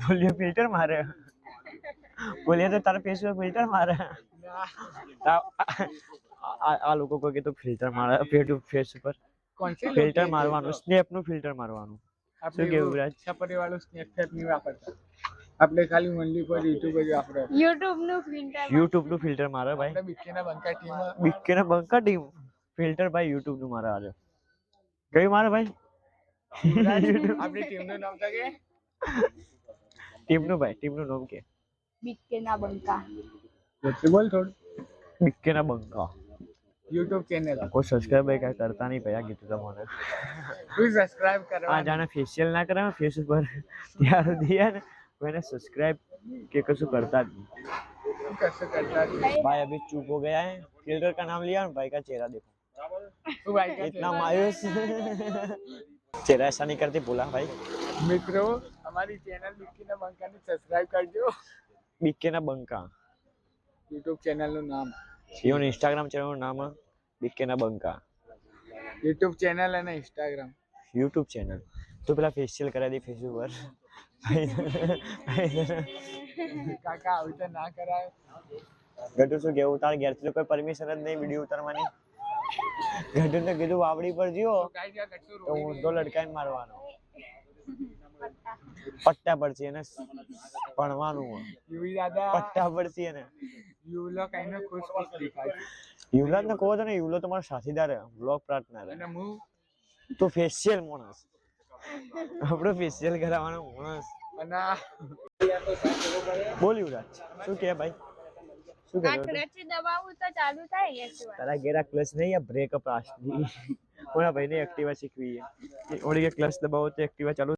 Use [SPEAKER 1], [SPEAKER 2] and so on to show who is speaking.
[SPEAKER 1] બોલ્યો ફિલ્ટર મારે બોલ્યો તો તારા ફેસ પર ફિલ્ટર મારે આ લોકો કહે તો ફિલ્ટર મારે ફેસ ઉપર ફિલ્ટર મારવાનું સ્નેપ નું ફિલ્ટર મારવાનું શું કેવું વિરાજ
[SPEAKER 2] છપરી વાળું સ્નેપ ફેપ નહીં વાપરતા આપણે ખાલી ઓનલી પર YouTube જ વાપરે
[SPEAKER 1] YouTube નું ફિલ્ટર મારે ભાઈ
[SPEAKER 2] આપણે બિક્કીના
[SPEAKER 1] બંકા ટીમ ફિલ્ટર ભાઈ YouTube નું મારે આજે કઈ મારે ભાઈ
[SPEAKER 2] આપણી ટીમનું નામ તો કે
[SPEAKER 1] ટીમનું નામ કે
[SPEAKER 3] બિક્કીના બંકા
[SPEAKER 2] બોલ થોડું
[SPEAKER 1] બિક્કીના બંકા
[SPEAKER 2] YouTube ચેનલ
[SPEAKER 1] કોઈ સબસ્ક્રાઇબ કઈ કરતા નહીં ભૈયા કીધું તમને
[SPEAKER 2] કોઈ સબસ્ક્રાઇબ કરવા
[SPEAKER 1] આ જાણે ફેશિયલ ના કરે ફેસ ઉપર ત્યાર દિયા ને कोई सब्सक्राइब के कसु करता नहीं
[SPEAKER 2] कैसे करता है
[SPEAKER 1] भाई अभी चुप हो गया है फिल्टर का नाम लिया भाई का चेहरा देखो
[SPEAKER 2] तो भाई का
[SPEAKER 1] इतना मायूस चेहरा ऐसा नहीं करते बोला भाई
[SPEAKER 2] मित्रों हमारी चैनल बिक्कीना બંકા ને સબસ્ક્રાઇબ કરજો
[SPEAKER 1] बिक्कीना બંકા
[SPEAKER 2] YouTube ચેનલ નું નામ
[SPEAKER 1] ઈવન Instagram ચેનલ નું નામ बिक्कीना બંકા
[SPEAKER 2] YouTube ચેનલ અને Instagram
[SPEAKER 1] YouTube ચેનલ તો પેલા ફેશિયલ કરાવી દી ફેસ ઉપર
[SPEAKER 2] કાકા આવી તો ના કરાય
[SPEAKER 1] ગટુ શું કેવું તાર ઘેર થી કોઈ પરમિશન જ નહીં વિડિયો ઉતારવાની ગટુ ને કીધું વાવડી પર જીઓ તો ઊંધો લટકાઈને મારવાનો પટ્ટા પડશે એને ભણવાનું
[SPEAKER 2] યુવી દાદા
[SPEAKER 1] પટ્ટા પડશે એને
[SPEAKER 2] યુવલો કઈનો ખુશ ખુશ દેખાય
[SPEAKER 1] યુવલાદ ને કહો તો ને યુવલો તમારો સાથીદાર બ્લોગ પાર્ટનર
[SPEAKER 2] અને હું
[SPEAKER 1] તો ફેશિયલ માણસ આપણો ફેશિયલ કરાવવાનો માણસ
[SPEAKER 2] અને
[SPEAKER 1] બોલ યુવરાજ શું કે ભાઈ શું કરે
[SPEAKER 3] ક્લચ દબાવું તો ચાલુ થાય એકવાર
[SPEAKER 1] તારા ગેરા ક્લચ નહીં આ બ્રેક અપ આસ્તી ઓલા ભાઈને એક્ટિવા શીખવી ઓલી કે ક્લચ દબાવો તો એક્ટિવા ચાલુ